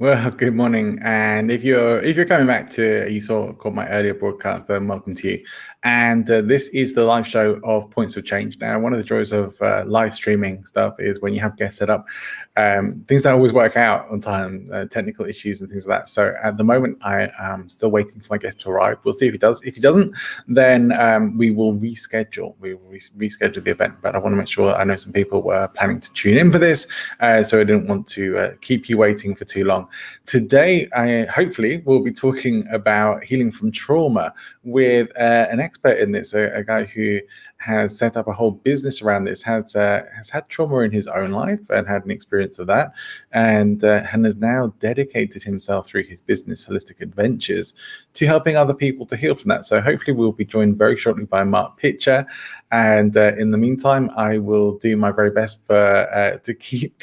Well, good morning. And if you're coming back to you saw caught my earlier broadcast, then welcome to you. And this is the live show of Points of Change. Now, one of the joys of live streaming stuff is when you have guests set up, things don't always work out on time, technical issues and things like that. So at the moment, I am still waiting for my guest to arrive. We'll see if he does. If he doesn't, then we will reschedule. We will reschedule the event. But I want to make sure. I know some people were planning to tune in for this, so I didn't want to keep you waiting for too long. Today, I hopefully will be talking about healing from trauma with an expert in this, a guy who has set up a whole business around this, has had trauma in his own life and had an experience of that, and has now dedicated himself through his business, Holistic Adventures, to helping other people to heal from that. So hopefully we'll be joined very shortly by Mark Pitcher. And in the meantime, I will do my very best to keep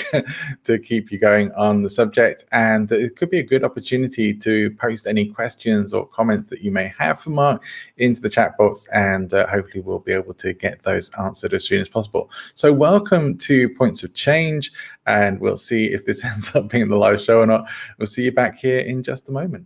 you going on the subject. And it could be a good opportunity to post any questions or comments that you may have for Mark into the chat box, and hopefully we'll be able to get those answered as soon as possible. So welcome to Points of Change, and we'll see if this ends up being the live show or not. We'll see you back here in just a moment.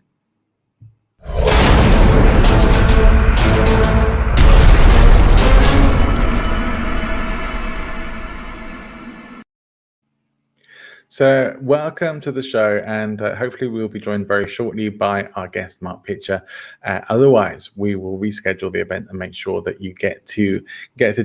So welcome to the show, and hopefully we'll be joined very shortly by our guest, Mark Pitcher. Otherwise, we will reschedule the event and make sure that you get to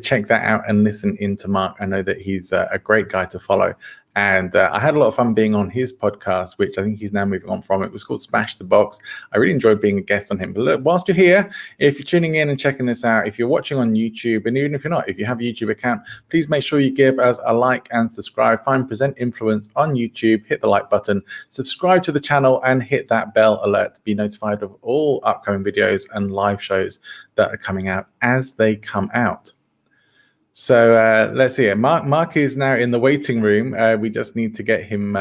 check that out and listen into Mark. I know that he's a great guy to follow. And I had a lot of fun being on his podcast, which I think he's now moving on from. It was called Smash the Box. I really enjoyed being a guest on him. But look, whilst you're here, if you're tuning in and checking this out, if you're watching on YouTube, and even if you're not, if you have a YouTube account, please make sure you give us a like and subscribe. Find Present Influence on YouTube, hit the like button, subscribe to the channel, and hit that bell alert to be notified of all upcoming videos and live shows that are coming out as they come out. So let's see. Mark is now in the waiting room. We just need to get him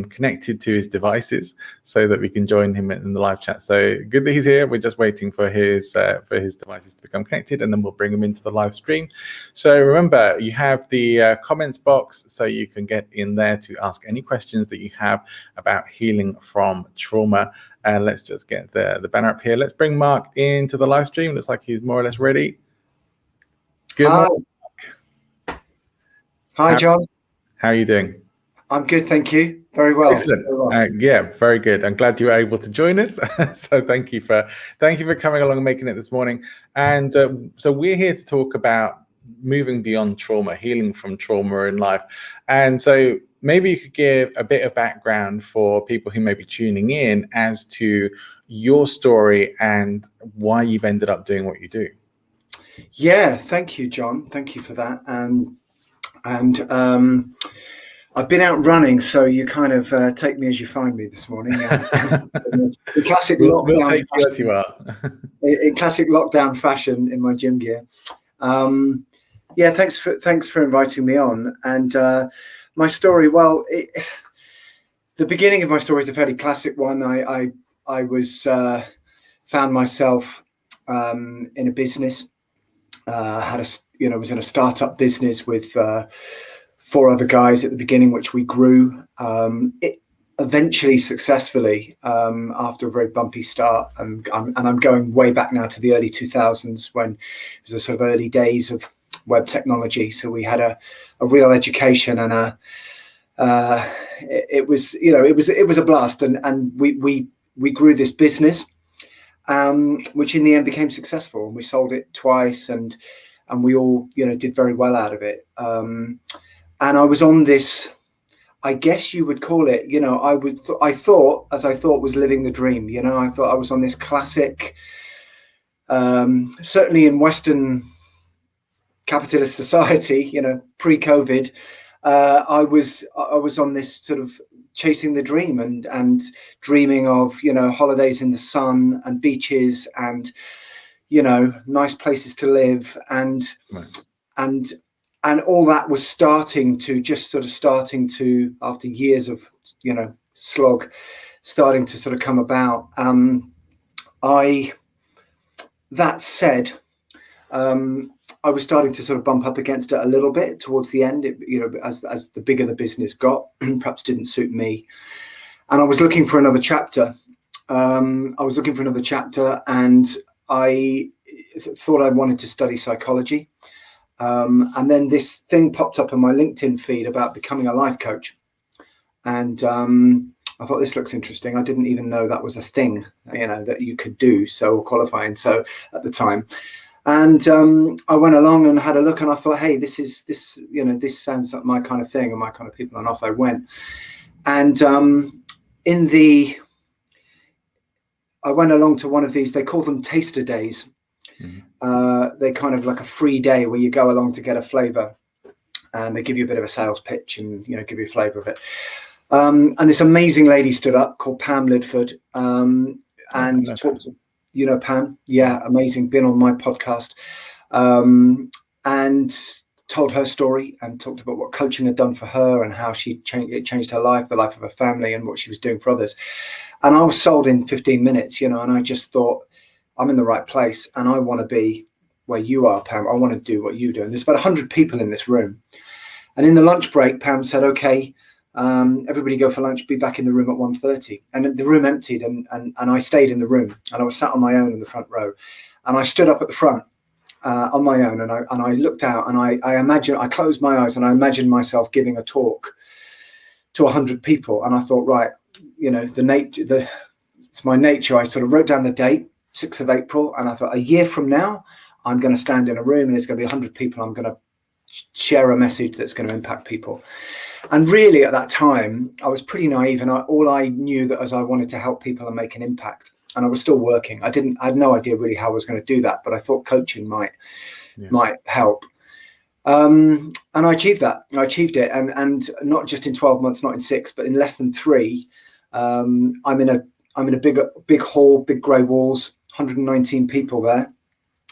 connected to his devices so that we can join him in the live chat. So good that he's here. We're just waiting for his devices to become connected, and then we'll bring him into the live stream. So remember, you have the comments box, so you can get in there to ask any questions that you have about healing from trauma. And let's just get the banner up here. Let's bring Mark into the live stream. Looks like he's more or less ready. Good morning. Hi, John. How are you doing? I'm good, thank you. Very well. Excellent. Yeah, very good. I'm glad you were able to join us. So thank you for coming along and making it this morning. And so we're here to talk about moving beyond trauma, healing from trauma in life. And so maybe you could give a bit of background for people who may be tuning in as to your story and why you've ended up doing what you do. Yeah, thank you, John. Thank you for that. And I've been out running, so you kind of take me as you find me this morning. The classic we'll lockdown take you as you are. in classic lockdown fashion in my gym gear. Yeah, thanks for inviting me on. And my story, well, the beginning of my story is a fairly classic one. I was found myself in a business. Was in a startup business with 4 other guys at the beginning, which we grew eventually successfully after a very bumpy start. And I'm going way back now to the early 2000s, when it was the sort of early days of web technology. So we had a real education, and it was a blast, and we grew this business. Which in the end became successful, and we sold it twice, and we all did very well out of it. And I was on this, I guess you would call it, I thought was living the dream. I thought I was on this classic, certainly in Western capitalist society, pre-COVID, I was on this sort of chasing the dream and dreaming of holidays in the sun and beaches and nice places to live, and Right. and all that was starting to after years of slog, starting to sort of come about. That said, I was starting to sort of bump up against it a little bit towards the end. As the bigger the business got, perhaps didn't suit me. and I was looking for another chapter. And I thought I wanted to study psychology. And then this thing popped up on my LinkedIn feed about becoming a life coach. And I thought, this looks interesting. I didn't even know that was a thing, that you could do, so qualifying. So at the time, and I went along and had a look, and I thought, hey, this sounds like my kind of thing and my kind of people. And off I went. And I went along to one of these, they call them taster days. They kind of like a free day where you go along to get a flavor, and they give you a bit of a sales pitch and, give you a flavor of it. And this amazing lady stood up called Pam Lidford, and talked to, Pam. Yeah, amazing. Been on my podcast, and told her story and talked about what coaching had done for her and how it changed her life, the life of her family, and what she was doing for others. And I was sold in 15 minutes, and I just thought, I'm in the right place, and I want to be where you are, Pam. I want to do what you do. And there's about 100 people in this room. And in the lunch break, Pam said, okay, everybody go for lunch, be back in the room at 1:30. And the room emptied, and I stayed in the room, and I was sat on my own in the front row. And I stood up at the front on my own, and I looked out, and I closed my eyes, and I imagined myself giving a talk to 100 people. And I thought, right, it's my nature. I sort of wrote down the date, 6th of April, and I thought, a year from now, I'm going to stand in a room, and there's going to be 100 people. I'm going to share a message that's going to impact people. And really, at that time, I was pretty naive, and all I knew that as I wanted to help people and make an impact. And I was still working. I had no idea really how I was going to do that, but I thought coaching might help. And I achieved that. I achieved it, and not just in 12 months, not in 6, but in less than 3. I'm in a big hall, big grey walls, 119 people there,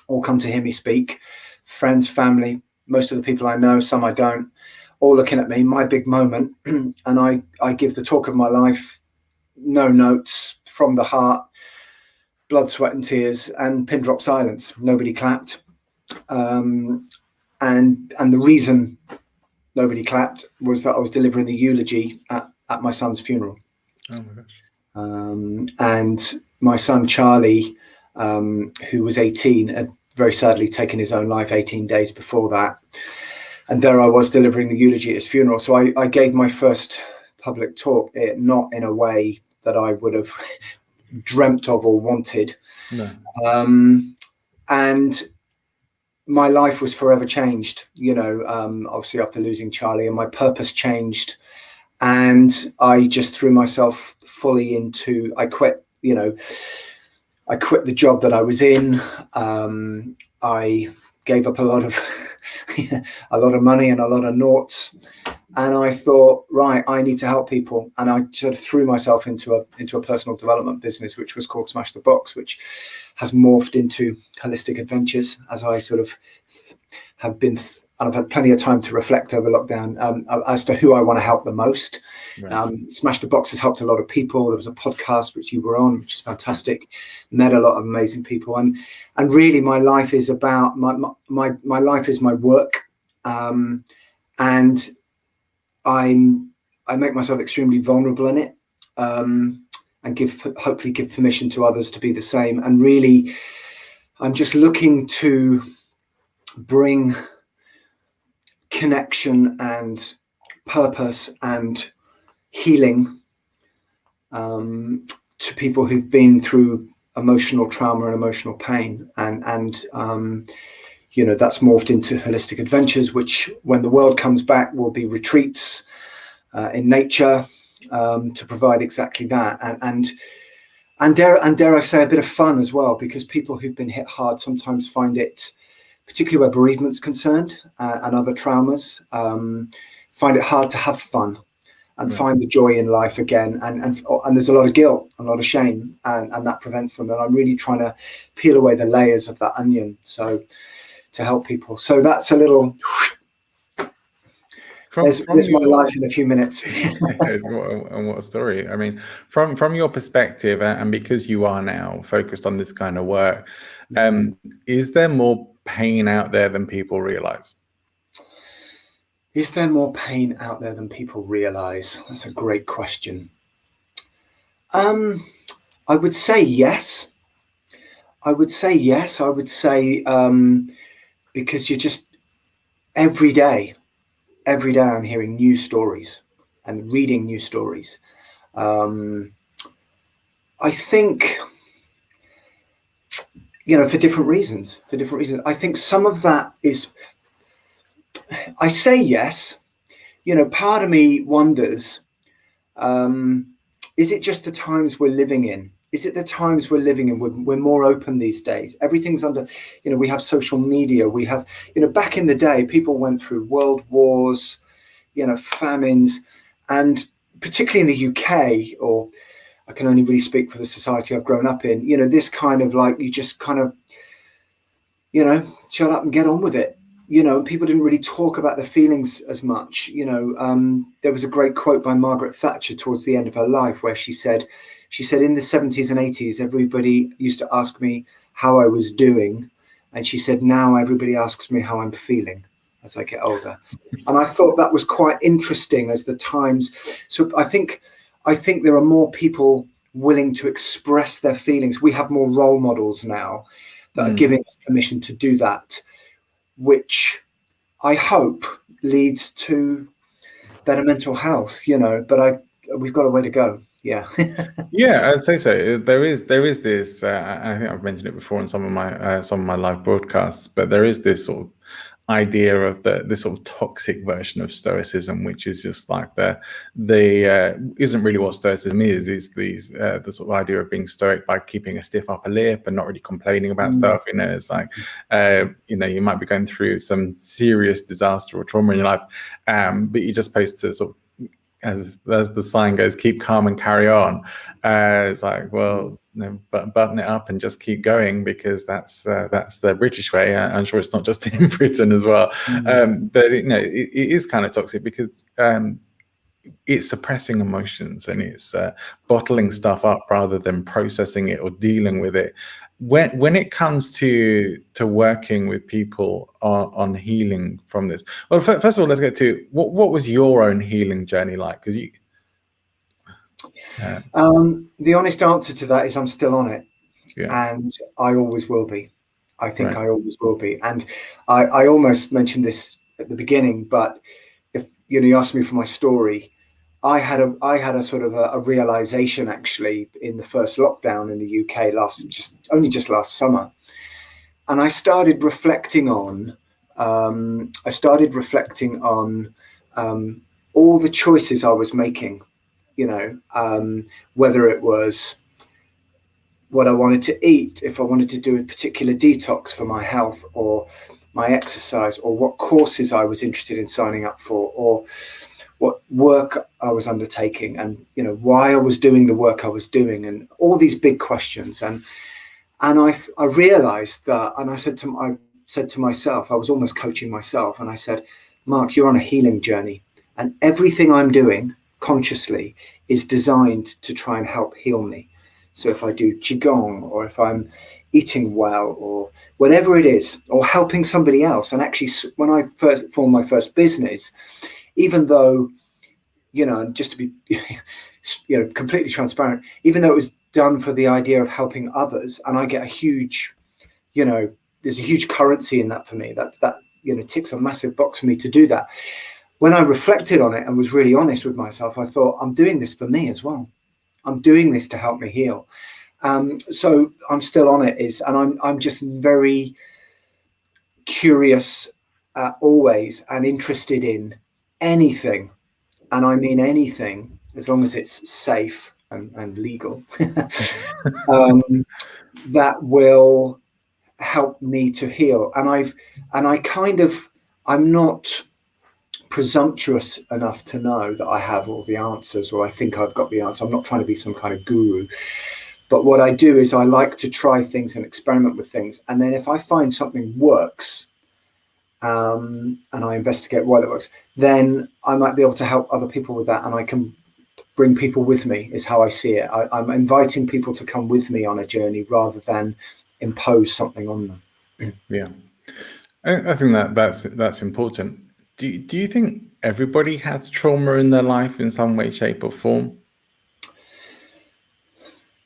all come to hear me speak. Friends, family, most of the people I know, some I don't, all looking at me, my big moment. And I give the talk of my life, no notes, from the heart, blood, sweat and tears, and pin drop silence. Nobody clapped. And the reason nobody clapped was that I was delivering the eulogy at my son's funeral. Oh my gosh. And my son Charlie, who was 18, had very sadly taken his own life 18 days before that. And there I was delivering the eulogy at his funeral. So I gave my first public talk, not in a way that I would have dreamt of or wanted. No. And my life was forever changed, obviously after losing Charlie, and my purpose changed. And I just threw myself fully into, I quit the job that I was in. I gave up a lot of money and a lot of noughts. And I thought, right, I need to help people. And I sort of threw myself into a personal development business, which was called Smash the Box, which has morphed into Holistic Adventures, as I sort of have been, and I've had plenty of time to reflect over lockdown as to who I want to help the most. Right. Smash the Box has helped a lot of people. There was a podcast which you were on, which is fantastic. Met a lot of amazing people, and really, my life is about my life is my work, and I make myself extremely vulnerable in it, and hopefully give permission to others to be the same. And really, I'm just looking to bring connection and purpose and healing to people who've been through emotional trauma and emotional pain, and that's morphed into Holistic Adventures, which when the world comes back will be retreats in nature to provide exactly that, and dare I say a bit of fun as well, because people who've been hit hard sometimes find it, particularly where bereavement's concerned and other traumas, find it hard to have fun and find the joy in life again. And there's a lot of guilt, a lot of shame, and that prevents them. And I'm really trying to peel away the layers of that onion, so to help people. So that's a little... There's my life in a few minutes. And what a story. I mean, from your perspective, and because you are now focused on this kind of work, is there more pain out there than people realize? Is there more pain out there than people realize? That's a great question. I would say yes. I would say yes. I would say because you're just every day, I'm hearing new stories and reading new stories. I think, for different reasons. I think some of that is, I say yes. Part of me wonders, is it just the times we're living in? Is it the times we're living in? We're more open these days. Everything's under, we have social media. We have, back in the day, people went through world wars, famines, and particularly in the UK, or I can only really speak for the society I've grown up in, this kind of like, you just kind of, shut up and get on with it. People didn't really talk about their feelings as much. There was a great quote by Margaret Thatcher towards the end of her life where she said in the 70s and 80s, everybody used to ask me how I was doing. And she said, now everybody asks me how I'm feeling as I get older. And I thought that was quite interesting as the times. So I think there are more people willing to express their feelings. We have more role models now that are giving us permission to do that, which I hope leads to better mental health, but we've got a way to go. Yeah. Yeah, I'd say so. There is this. I think I've mentioned it before in some of my live broadcasts, but there is this sort of idea of this sort of toxic version of Stoicism, which is just like the isn't really what Stoicism is. It's the sort of idea of being stoic by keeping a stiff upper lip and not really complaining about stuff. It's like you might be going through some serious disaster or trauma in your life, but you're just supposed to sort of, as the sign goes, keep calm and carry on. It's like, well, button it up and just keep going, because that's the British way. I'm sure it's not just in Britain as well. But it is kind of toxic because it's suppressing emotions, and it's bottling stuff up rather than processing it or dealing with it. When it comes to working with people on healing from this, well, first of all, let's get to what was your own healing journey like? Because the honest answer to that is I'm still on it, yeah, and I always will be. I think right. I always will be. And I almost mentioned this at the beginning, but if you asked me for my story, I had a sort of a realization actually in the first lockdown in the UK just last summer, and I started reflecting on all the choices I was making. Whether it was what I wanted to eat, if I wanted to do a particular detox for my health or my exercise, or what courses I was interested in signing up for, or what work I was undertaking, and why I was doing the work I was doing, and all these big questions. And I realized that, and I said to myself, I was almost coaching myself, and I said, Mark, you're on a healing journey, and everything I'm doing consciously is designed to try and help heal me. So if I do qigong, or if I'm eating well, or whatever it is, or helping somebody else. And actually, when I first formed my first business, even though, just to be, completely transparent, even though it was done for the idea of helping others, and I get a huge, there's a huge currency in that for me. That ticks a massive box for me to do that. When I reflected on it and was really honest with myself, I thought, I'm doing this for me as well. I'm doing this to help me heal. So I'm still on it, and I'm just very curious always, and interested in anything, and I mean anything, as long as it's safe and legal, that will help me to heal. And I'm not presumptuous enough to know that I have all the answers, or I think I've got the answer. I'm not trying to be some kind of guru, but what I do is I like to try things and experiment with things, and then if I find something works, and I investigate why that works, then I might be able to help other people with that, and I can bring people with me, is how I see it. I'm inviting people to come with me on a journey rather than impose something on them. Yeah, I think that's important. Do you think everybody has trauma in their life in some way, shape, or form?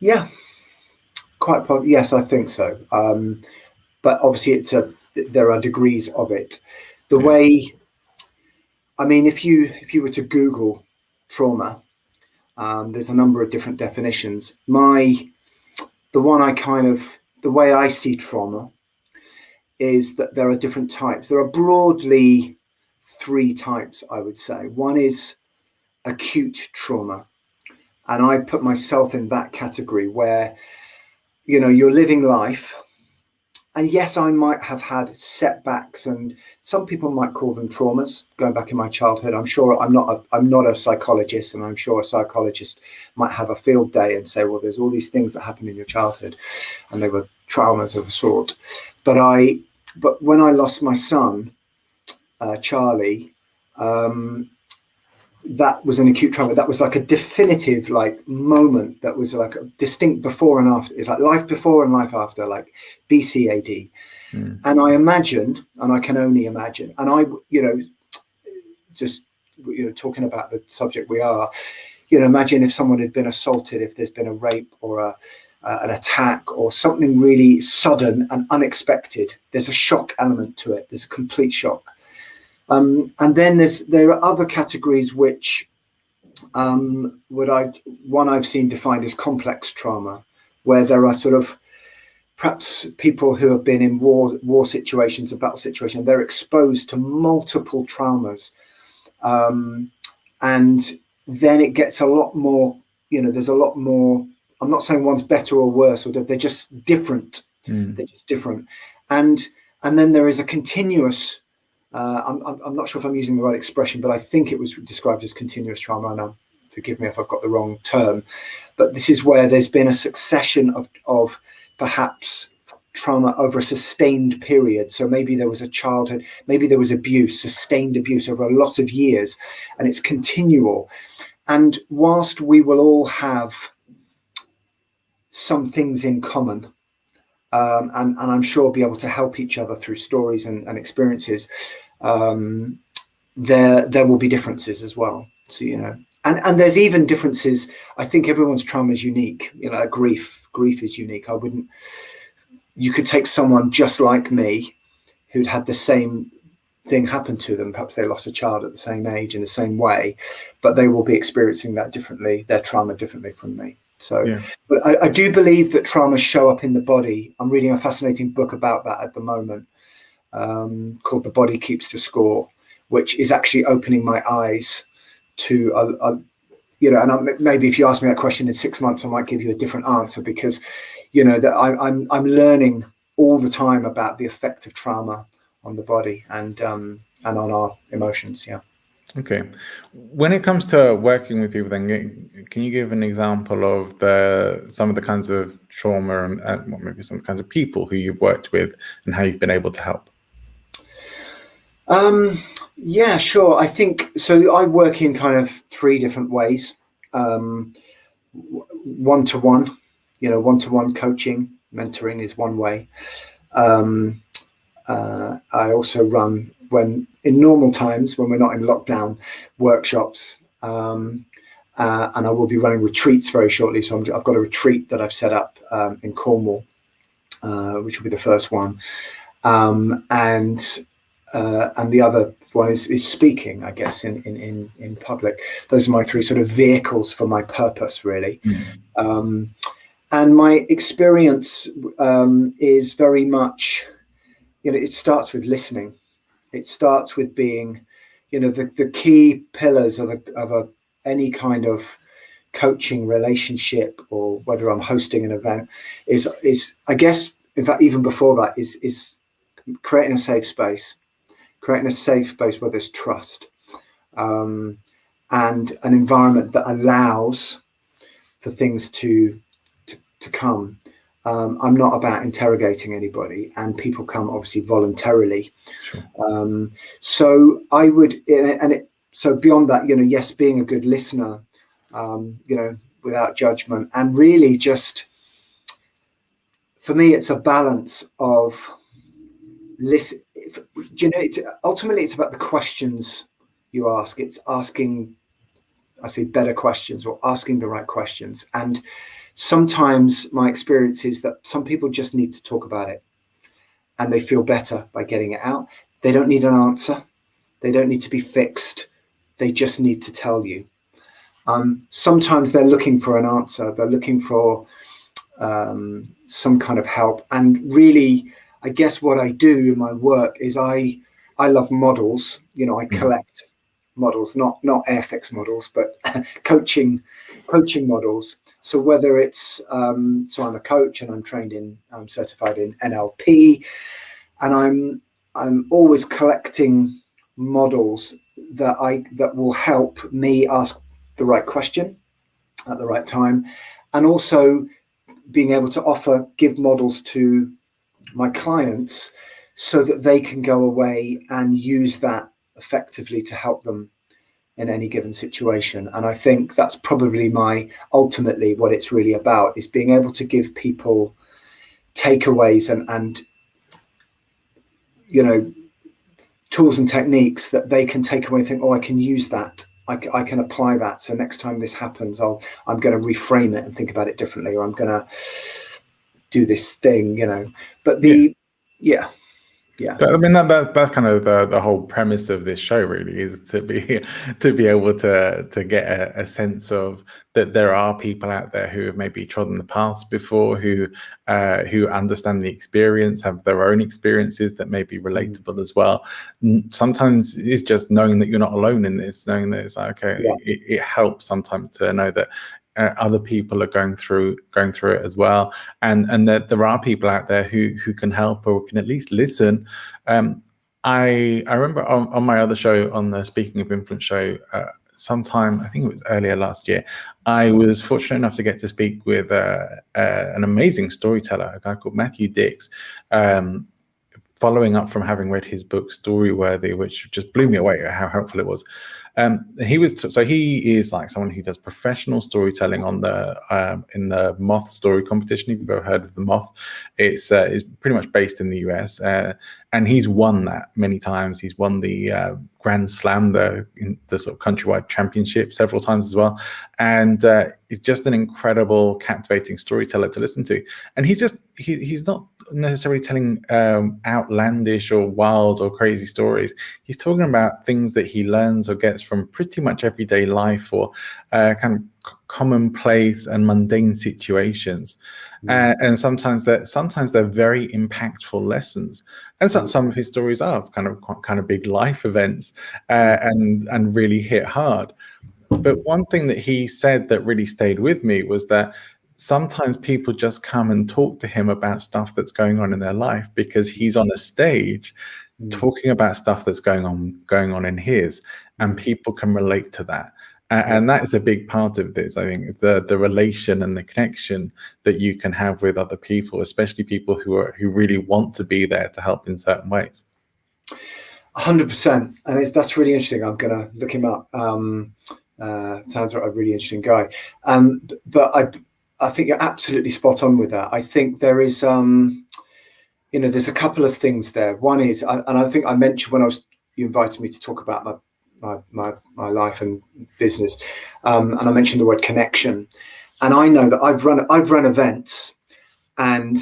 Yeah, yes, I think so. But obviously, there are degrees of it. The Yeah. way, I mean, if you were to Google trauma, there's a number of different definitions. The way I see trauma is that there are different types. There are broadly three types, I would say. One is acute trauma, and I put myself in that category where, you're living life. And yes, I might have had setbacks, and some people might call them traumas. Going back in my childhood, I'm sure I'm not a psychologist, and I'm sure a psychologist might have a field day and say, well, there's all these things that happened in your childhood, and they were traumas of a sort. But when I lost my son, Charlie, that was an acute trauma. That was like a definitive moment. That was like a distinct before and after. It's like life before and life after, like BCAD. And I imagine, and I can only imagine, and I, just talking about the subject we are, imagine if someone had been assaulted, if there's been a rape or an attack or something really sudden and unexpected. There's a shock element to it. There's a complete shock. And then there are other categories which I've seen defined as complex trauma, where there are sort of perhaps people who have been in war situations, a battle situation, they're exposed to multiple traumas. And then it gets a lot more, there's a lot more. I'm not saying one's better or worse, or they're just different. They're just different. And then there is a continuous, I'm not sure if I'm using the right expression, but I think it was described as continuous trauma. Now, forgive me if I've got the wrong term, but this is where there's been a succession of perhaps trauma over a sustained period. So maybe there was a childhood, maybe there was abuse, sustained abuse over a lot of years, and it's continual. And whilst we will all have some things in common, and I'm sure be able to help each other through stories and experiences, there will be differences as well. So, and there's even differences. I think everyone's trauma is unique. Grief is unique. You could take someone just like me who'd had the same thing happen to them. Perhaps they lost a child at the same age in the same way, but they will be experiencing that differently, their trauma differently from me. So, yeah. But I do believe that traumas show up in the body. I'm reading a fascinating book about that at the moment, called The Body Keeps the Score, which is actually opening my eyes to, and maybe if you ask me that question in 6 months, I might give you a different answer, because, that I'm learning all the time about the effect of trauma on the body and on our emotions. Yeah. Okay. When it comes to working with people, then can you give an example of some of the kinds of trauma and maybe some kinds of people who you've worked with and how you've been able to help? Yeah, sure. I think so. I work in kind of three different ways. One-to-one, one-to-one coaching, mentoring is one way. I also run, when in normal times, when we're not in lockdown, workshops, and I will be running retreats very shortly. So I've got a retreat that I've set up in Cornwall, which will be the first one, and the other one is speaking, I guess, in public. Those are my three sort of vehicles for my purpose, really. And my experience is very much, it starts with listening. It starts with being, the key pillars of any kind of coaching relationship, or whether I'm hosting an event, is I guess, in fact, even before that, is creating a safe space where there's trust, and an environment that allows for things to come. I'm not about interrogating anybody, and people come obviously voluntarily. Sure. So I would, so beyond that, yes, being a good listener, without judgment, and really just, for me, it's a balance of listen. Ultimately, it's about the questions you ask. It's asking I say better questions, or asking the right questions. And sometimes my experience is that some people just need to talk about it, and they feel better by getting it out. They don't need an answer. They don't need to be fixed. They just need to tell you. Sometimes they're looking for an answer. They're looking for some kind of help. And really, I guess what I do in my work is I love models. You know, I collect models, not Airfix models, but coaching models. So whether it's so I'm a coach, and I'm certified in NLP, and I'm always collecting models that will help me ask the right question at the right time, and also being able to give models to my clients so that they can go away and use that effectively to help them in any given situation. And I think that's probably ultimately what it's really about, is being able to give people takeaways and you know, tools and techniques that they can take away and think, oh, I can use that. I can apply that. So next time this happens, I'm going to reframe it and think about it differently, or I'm going to do this thing, you know. But yeah. I mean, that's kind of the whole premise of this show, really, is to be able to get a sense of that there are people out there who have maybe trodden the paths before, who understand the experience, have their own experiences that may be relatable as well. Sometimes it's just knowing that you're not alone in this, knowing that it's like, okay, it helps sometimes to know that other people are going through it as well, and that there are people out there who can help, or can at least listen. I remember on my other show, on the Speaking of Influence show, sometime, I think it was earlier last year, I was fortunate enough to get to speak with an amazing storyteller, a guy called Matthew Dix. Following up from having read his book Storyworthy, which just blew me away at how helpful it was. He is like someone who does professional storytelling on in the Moth story competition. If you've ever heard of the Moth, it's pretty much based in the US, and he's won that many times. He's won the Grand Slam, the sort of countrywide championship, several times as well. And he's just an incredible, captivating storyteller to listen to. And he's not necessarily telling outlandish or wild or crazy stories. He's talking about things that he learns or gets from pretty much everyday life, or kind of commonplace and mundane situations. And sometimes they're very impactful lessons. And some of his stories are kind of big life events, and really hit hard. But one thing that he said that really stayed with me was that sometimes people just come and talk to him about stuff that's going on in their life because he's on a stage talking about stuff that's going on in his, and people can relate to that. And that is a big part of this. I think the relation and the connection that you can have with other people, especially people who really want to be there to help in certain ways. 100%, and that's really interesting. I'm going to look him up. Sounds like a really interesting guy. But I think you're absolutely spot on with that. I think there is, there's a couple of things there. One is, and I think I mentioned when you invited me to talk about my life and business, and I mentioned the word connection. And I know that I've run events, and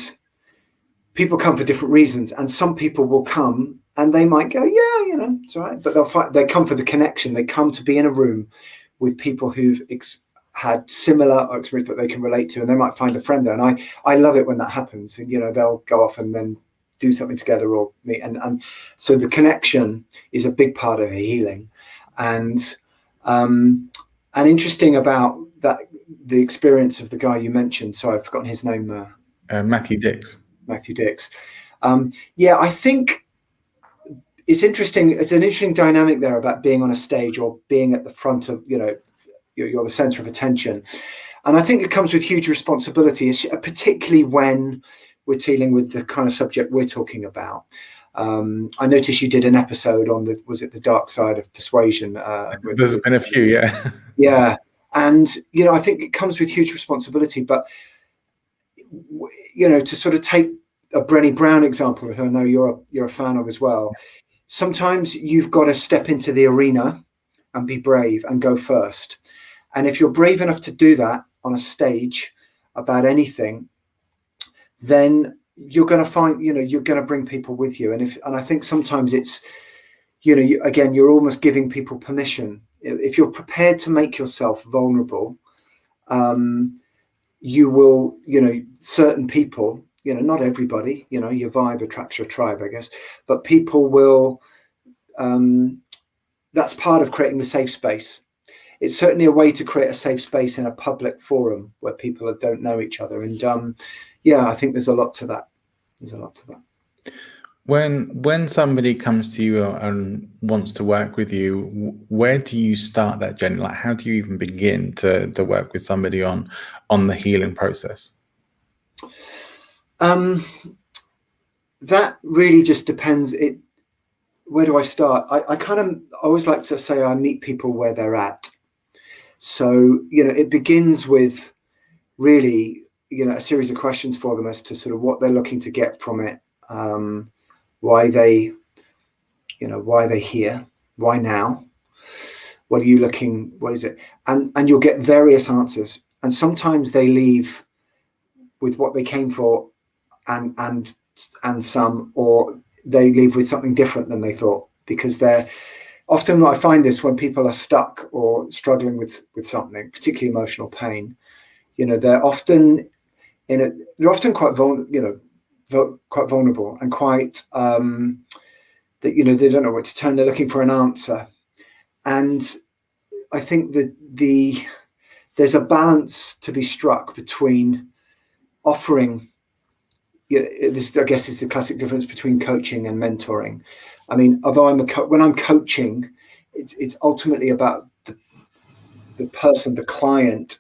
people come for different reasons. And some people will come and they might go, yeah, it's all right. But they come for the connection. They come to be in a room with people who've had similar experience that they can relate to, and they might find a friend there. And I love it when that happens. And they'll go off and then do something together, or meet. And so the connection is a big part of the healing. And interesting about that, the experience of the guy you mentioned. Sorry, I've forgotten his name. Matthew Dix. Matthew Dix. I think it's interesting. It's an interesting dynamic there about being on a stage or being at the front of, you're the center of attention. And I think it comes with huge responsibility, particularly when we're dealing with the kind of subject we're talking about. I noticed you did an episode on the dark side of persuasion? There's been a few, yeah. Yeah. And, I think it comes with huge responsibility, but, to sort of take a Brené Brown example, who I know you're a fan of as well. Sometimes you've got to step into the arena and be brave and go first. And if you're brave enough to do that on a stage about anything, then you're going to find, you're going to bring people with you. And I think sometimes it's, again, you're almost giving people permission. If you're prepared to make yourself vulnerable, you will, certain people, not everybody, your vibe attracts your tribe, I guess, but people will, that's part of creating the safe space. It's certainly a way to create a safe space in a public forum where people don't know each other. And I think there's a lot to that. When somebody comes to you and wants to work with you, where do you start that journey? Like, how do you even begin to work with somebody on the healing process? That really just depends. Where do I start? I kind of always like to say I meet people where they're at. So, it begins with really, a series of questions for them as to sort of what they're looking to get from it, why they're here, why now, what is it? And you'll get various answers. And sometimes they leave with what they came for and some, or they leave with something different than they thought, because they're often, I find this when people are stuck or struggling with something, particularly emotional pain, they're often quite vulnerable and quite, that, they don't know where to turn. They're looking for an answer. And I think that there's a balance to be struck between offering, this, I guess, is the classic difference between coaching and mentoring. I mean, although when I'm coaching, it's ultimately about the person, the client,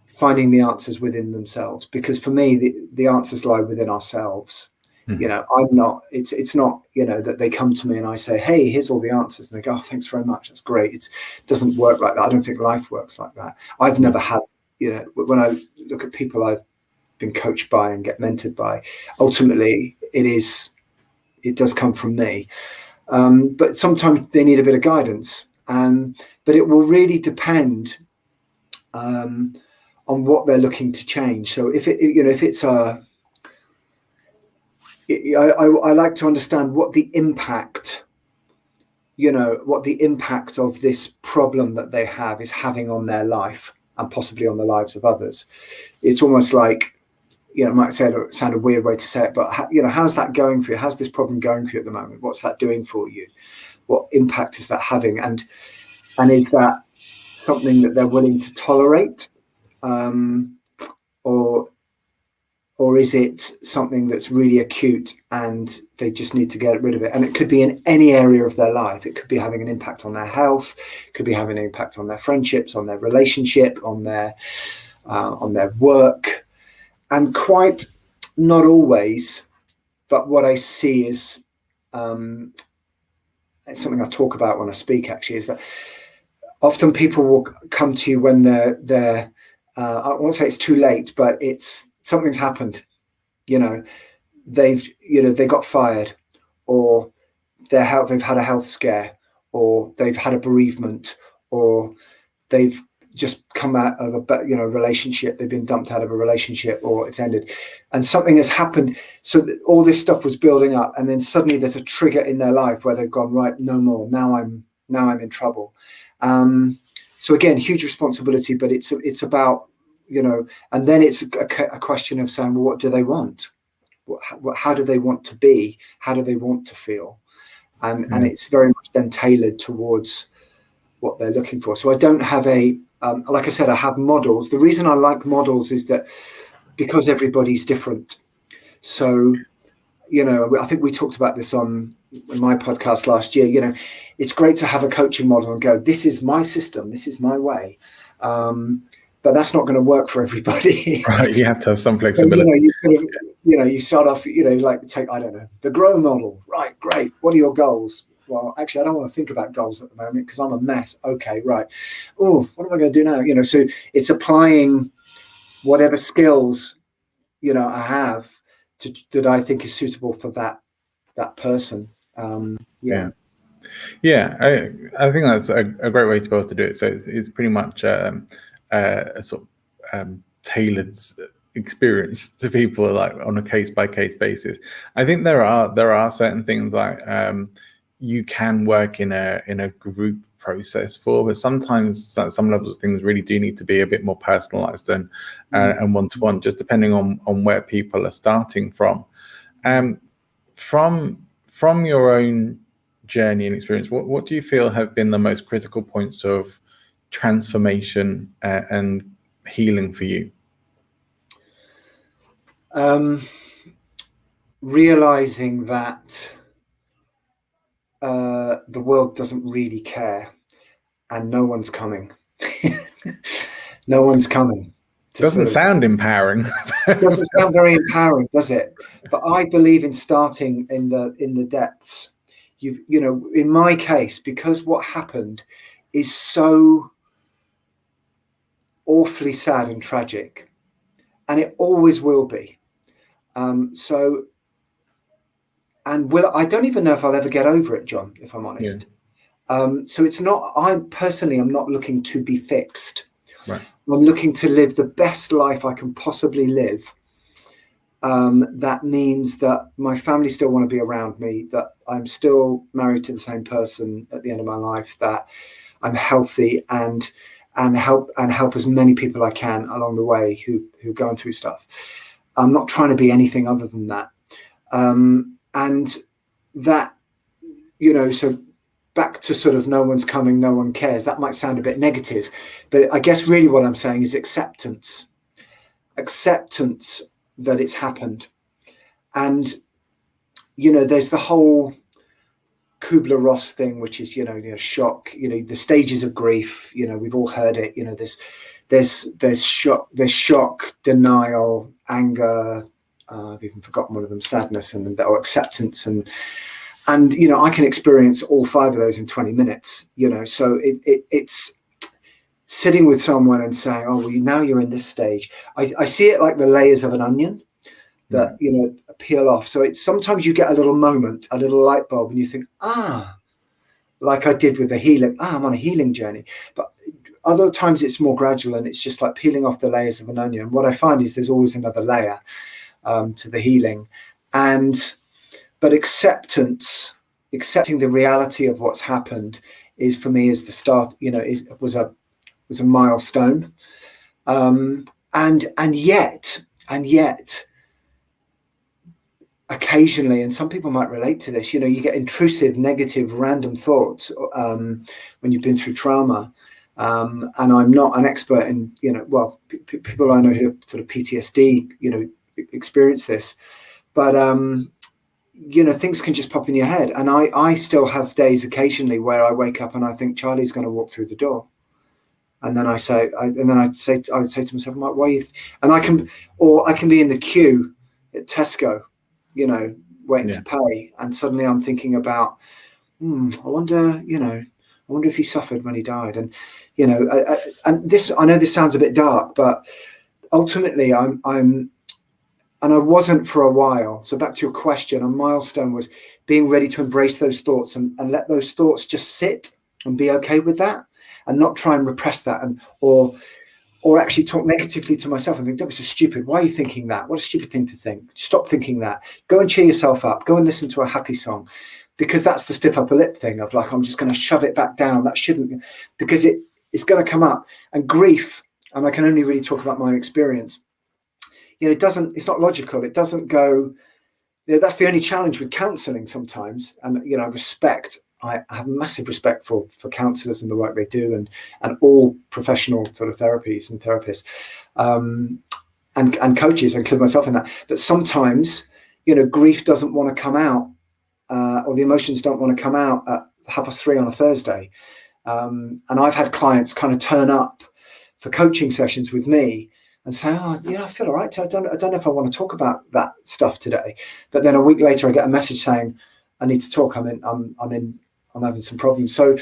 finding the answers within themselves. Because for me, the answers lie within ourselves. I'm not. It's not. That they come to me and I say, "Hey, here's all the answers," and they go, "Oh, thanks very much. That's great." It doesn't work like that. I don't think life works like that. I've never had. When I look at people I've been coached by and get mentored by, ultimately it does come from me, but sometimes they need a bit of guidance, but it will really depend on what they're looking to change. So if it's I like to understand what the impact of this problem that they have is having on their life and possibly on the lives of others. It's almost like, it might sound a weird way to say it, but how's that going for you? How's this problem going for you at the moment? What's that doing for you? What impact is that having? And is that something that they're willing to tolerate, or is it something that's really acute and they just need to get rid of it? And it could be in any area of their life. It could be having an impact on their health, could be having an impact on their friendships, on their relationship, on their work. And quite not always, but what I see is, it's something I talk about when I speak, actually, is that often people will come to you when they're I won't say it's too late, but something's happened. They got fired, or they've had a health scare, or they've had a bereavement, or they've just come out of a relationship. They've been dumped out of a relationship, or it's ended, and something has happened. So all this stuff was building up, and then suddenly there's a trigger in their life where they've gone, right, no more. Now I'm in trouble. So again, huge responsibility, but it's about, and then it's a question of saying, well, what do they want? How do they want to be? How do they want to feel? And it's very much then tailored towards what they're looking for. So I don't have like I said, I have models. The reason I like models is that because everybody's different. So, I think we talked about this on my podcast last year. It's great to have a coaching model and go, this is my system, this is my way. But that's not going to work for everybody. Right, you have to have some flexibility. You start off, like take, I don't know, the grow model. Right, great. What are your goals? Well, actually, I don't want to think about goals at the moment because I'm a mess. Okay, right. Oh, what am I going to do now? So it's applying whatever skills, I have that I think is suitable for that person. Yeah. Yeah, I think that's a great way to be able to do it. So it's pretty much a sort of tailored experience to people, like on a case by case basis. I think there are certain things like you can work in a group process for, but sometimes at some levels things really do need to be a bit more personalized and one to one, just depending on where people are starting from. From your own journey and experience, what do you feel have been the most critical points of transformation and healing for you? Realizing that the world doesn't really care, and no one's coming. No one's coming. Doesn't sound empowering. Doesn't sound very empowering, does it? But I believe in starting in the depths. You know, in my case, because what happened is so awfully sad and tragic, and it always will be. I don't even know if I'll ever get over it, John, if I'm honest. Yeah. So it's not, I personally am not looking to be fixed. Right. I'm looking to live the best life I can possibly live. That means that my family still want to be around me, that I'm still married to the same person at the end of my life, that I'm healthy and help as many people I can along the way who are going through stuff. I'm not trying to be anything other than that. And that, you know, so back to sort of no one's coming, no one cares. That might sound a bit negative, but I guess really what I'm saying is acceptance that it's happened. And, you know, there's the whole Kubler-Ross thing, which is, you know, shock, you know, the stages of grief, you know, we've all heard it, you know, there's shock, denial, anger, I've even forgotten one of them, sadness or acceptance. And, you know, I can experience all five of those in 20 minutes, you know, so it's sitting with someone and saying, oh, well, now you're in this stage. I see it like the layers of an onion that, you know, peel off. So it's sometimes you get a little moment, a little light bulb, and you think, like I did with the healing, I'm on a healing journey. But other times it's more gradual and it's just like peeling off the layers of an onion. What I find is there's always another layer to the healing. But accepting the reality of what's happened is, for me, is the start, you know, was a milestone. And yet occasionally, and some people might relate to this, you know, you get intrusive, negative, random thoughts when you've been through trauma. And I'm not an expert in, you know, well, people I know who have sort of PTSD, you know, experience this, but you know, things can just pop in your head. And I still have days occasionally where I wake up and I think Charlie's going to walk through the door. And then I would say to myself, why are you? And I can be in the queue at Tesco, you know, waiting to pay, and suddenly I'm thinking about, I wonder if he suffered when he died. And, you know, I know this sounds a bit dark, but ultimately and I wasn't for a while. So back to your question, a milestone was being ready to embrace those thoughts and let those thoughts just sit and be okay with that, and not try and repress that or actually talk negatively to myself and think, that was so stupid. Why are you thinking that? What a stupid thing to think. Stop thinking that. Go and cheer yourself up. Go and listen to a happy song, because that's the stiff upper lip thing of like, I'm just going to shove it back down. That shouldn't, because it's going to come up. And grief, and I can only really talk about my experience, you know, it's not logical. It doesn't go, you know, that's the only challenge with counseling sometimes. And, you know, I have massive respect for counselors and the work they do, and all professional sort of therapies and therapists, and coaches. I include myself in that. But sometimes, you know, grief doesn't want to come out, or the emotions don't want to come out at 3:30 on a Thursday. And I've had clients kind of turn up for coaching sessions with me and say, I feel all right. I don't know if I want to talk about that stuff today. But then a week later, I get a message saying, I need to talk. I'm having some problems. So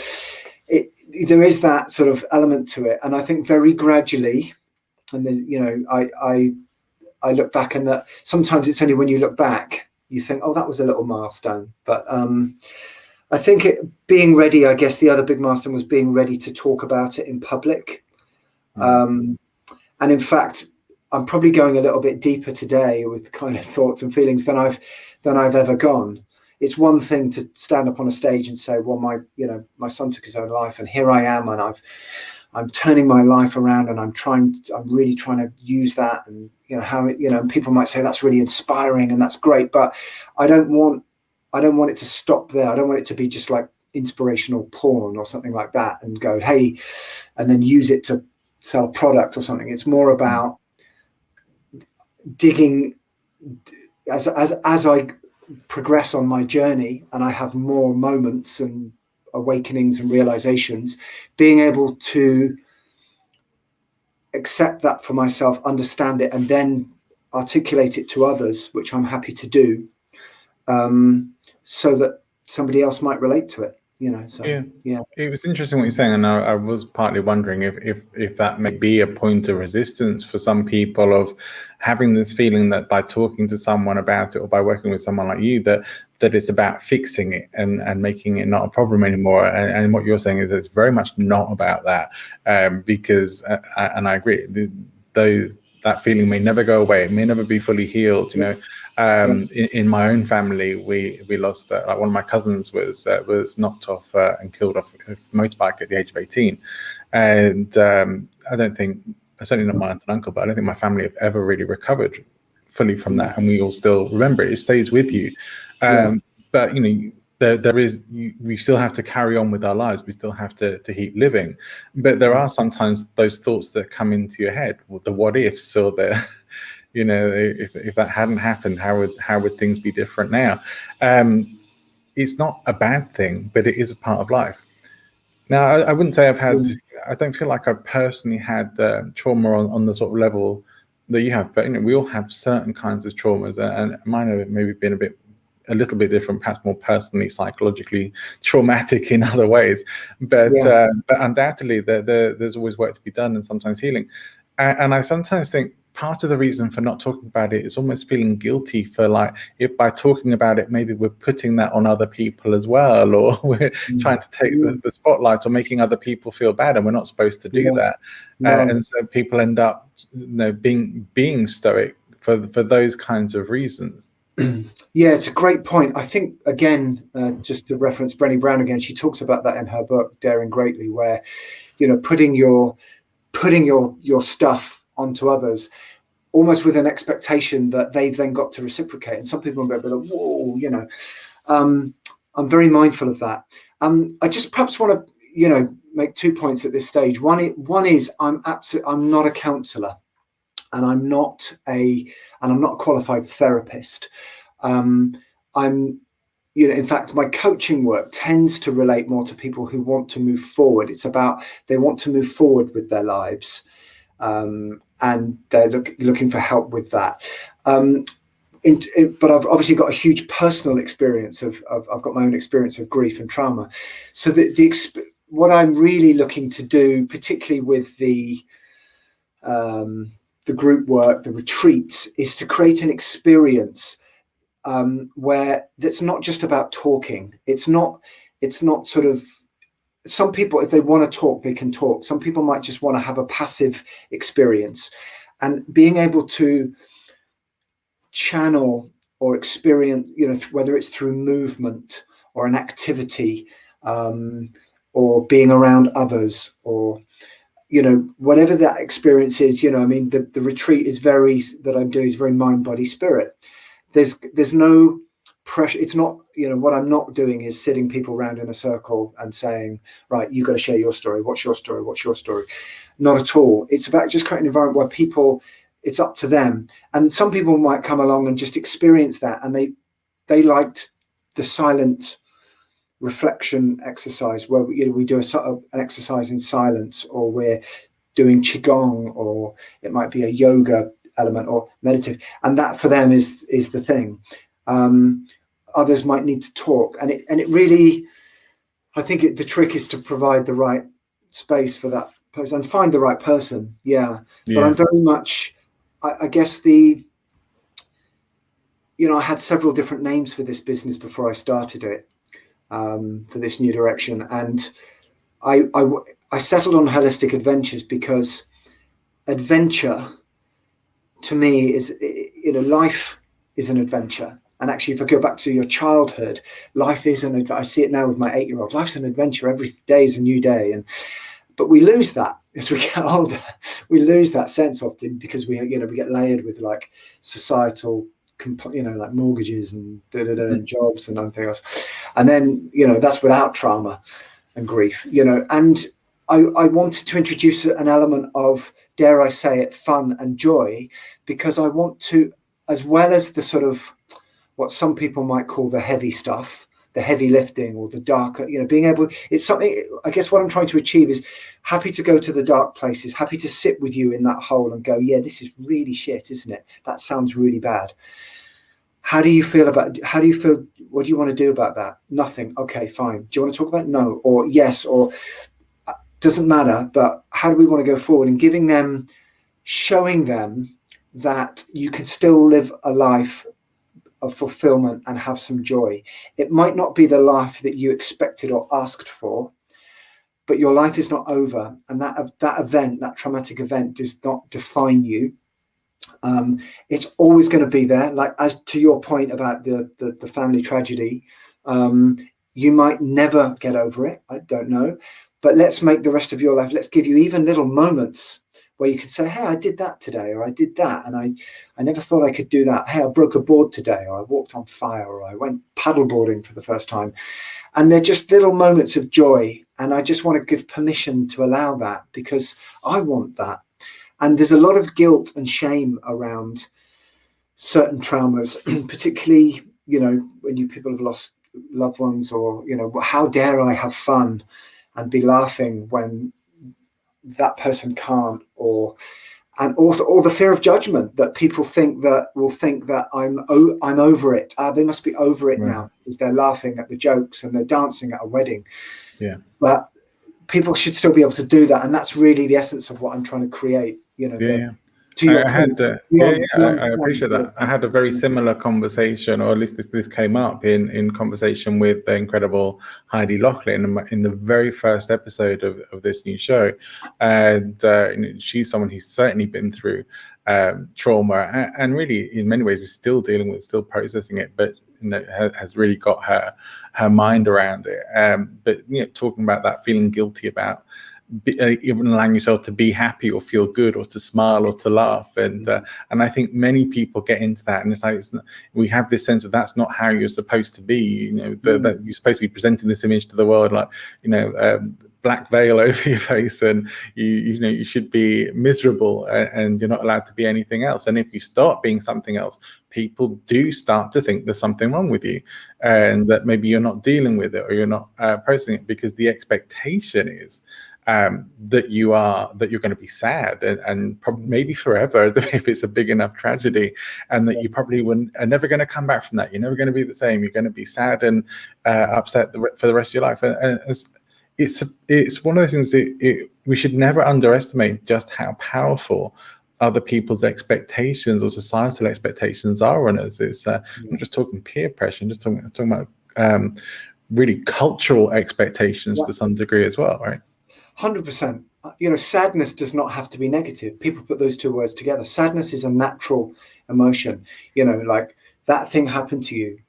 there is that sort of element to it. And I think very gradually, and you know, I look back, and that sometimes it's only when you look back, you think, oh, that was a little milestone. But I think being ready, I guess the other big milestone was being ready to talk about it in public. And in fact, I'm probably going a little bit deeper today with kind of thoughts and feelings than I've ever gone. It's one thing to stand up on a stage and say, well, my son took his own life, and here I am, and I'm turning my life around, and I'm really trying to use that, and and people might say that's really inspiring and that's great, but I don't want it to stop there. I don't want it to be just like inspirational porn or something like that and go, hey, and then use it to sell a product or something. It's more about digging as I progress on my journey and I have more moments and awakenings and realizations, being able to accept that for myself, understand it, and then articulate it to others, which I'm happy to do, so that somebody else might relate to it. It was interesting what you're saying, and I was partly wondering if that may be a point of resistance for some people, of having this feeling that by talking to someone about it, or by working with someone like you, that it's about fixing it and making it not a problem anymore. And what you're saying is that it's very much not about that, because and I agree, that feeling may never go away. It may never be fully healed. In my own family, we lost like one of my cousins was knocked off and killed off a motorbike at the age of 18, and I don't think, certainly not my aunt and uncle, but I don't think my family have ever really recovered fully from that, and we all still remember it. It stays with you, but there is, we still have to carry on with our lives. We still have to keep living, but there are sometimes those thoughts that come into your head, the what ifs, or the if that hadn't happened, how would things be different now? It's not a bad thing, but it is a part of life. Now, I wouldn't say I don't feel like I've personally had trauma on the sort of level that you have, but we all have certain kinds of traumas, and mine have maybe been a little bit different, perhaps more personally, psychologically traumatic in other ways, but undoubtedly there's always work to be done, and sometimes healing. And I sometimes think part of the reason for not talking about it is almost feeling guilty for, like, if by talking about it, maybe we're putting that on other people as well, or we're trying to take the spotlight, or making other people feel bad, and we're not supposed to do that. And so people end up being stoic for those kinds of reasons. Yeah, it's a great point. I think, again, just to reference Brené Brown again, she talks about that in her book Daring Greatly, where putting your stuff onto others, almost with an expectation that they've then got to reciprocate. And some people will be like, whoa, I'm very mindful of that. I just perhaps want to, make 2 points at this stage. One is I'm not a counselor, and I'm not a qualified therapist. In fact, my coaching work tends to relate more to people who want to move forward. It's about, they want to move forward with their lives. And they're looking for help with that. But I've obviously got a huge personal experience I've got my own experience of grief and trauma. So what I'm really looking to do, particularly with the group work, the retreats, is to create an experience where that's not just about talking. It's not sort of, some people, if they want to talk, they can talk. Some people might just want to have a passive experience, and being able to channel or experience, whether it's through movement or an activity, or being around others, or whatever that experience is. The retreat that I'm doing is very mind, body, spirit. There's no pressure. It's not, what I'm not doing is sitting people around in a circle and saying, right, you got to share your story. What's your story? What's your story? Not at all. It's about just creating an environment where people, it's up to them. And some people might come along and just experience that, and they liked the silent reflection exercise where we do an exercise in silence, or we're doing qigong, or it might be a yoga element or meditative, and that for them is the thing. Others might need to talk, and it really, I think the trick is to provide the right space for that person and find the right person. But I'm very much, I guess I had several different names for this business before I started it. for this new direction. And I settled on holistic adventures because adventure to me is, life is an adventure. And actually, if I go back to your childhood, life is an adventure. I see it now with my 8-year-old. Life's an adventure. Every day is a new day. But we lose that as we get older. We lose that sense often because we get layered with like societal, like mortgages and and jobs and everything else. And then, that's without trauma and grief, and I wanted to introduce an element of, dare I say it, fun and joy, because I want to, as well as the sort of what some people might call the heavy stuff, the heavy lifting or the darker, being able, it's something, I guess what I'm trying to achieve is happy to go to the dark places, happy to sit with you in that hole and go, yeah, this is really shit, isn't it? That sounds really bad. How do you feel? What do you want to do about that? Nothing. Okay, fine. Do you want to talk about it? No, or yes, or doesn't matter. But how do we want to go forward? And showing them that you can still live a life of fulfillment and have some joy. It might not be the life that you expected or asked for, but your life is not over. And that traumatic event does not define you. It's always going to be there. Like, as to your point about the family tragedy, you might never get over it. I don't know, but let's make the rest of your life. Let's give you even little moments where you can say, hey, I did that today, or I did that, and I never thought I could do that. Hey, I broke a board today, or I walked on fire, or I went paddleboarding for the first time. And they're just little moments of joy. And I just want to give permission to allow that, because I want that. And there's a lot of guilt and shame around certain traumas, particularly, when people have lost loved ones, or, how dare I have fun and be laughing when that person can't, or the fear of judgment that people will think that I'm over it. They must be over it now, because they're laughing at the jokes and they're dancing at a wedding. Yeah. But people should still be able to do that, and that's really the essence of what I'm trying to create. To your point, I appreciate that. I had a very similar conversation, or at least this came up in conversation with the incredible Heidi Loughlin in the very first episode of this new show. And she's someone who's certainly been through trauma, and really in many ways is still dealing with, still processing it, but has really got her mind around it. But talking about that, feeling guilty about even allowing yourself to be happy or feel good or to smile or to laugh, and I think many people get into that, and it's like we have this sense of that's not how you're supposed to be. That you're supposed to be presenting this image to the world, like black veil over your face, and you should be miserable, and you're not allowed to be anything else. And if you start being something else, people do start to think there's something wrong with you, and that maybe you're not dealing with it, or you're not processing it, because the expectation is that you're going to be sad and probably maybe forever if it's a big enough tragedy, and that you probably are never going to come back from that. You're never going to be the same. You're going to be sad and upset for the rest of your life. And it's one of those things that we should never underestimate just how powerful other people's expectations or societal expectations are on us. It's I'm not just talking peer pressure. I'm just talking about really cultural expectations to some degree as well, right? 100%. Sadness does not have to be negative. People put those two words together. Sadness is a natural emotion. Like that thing happened to you.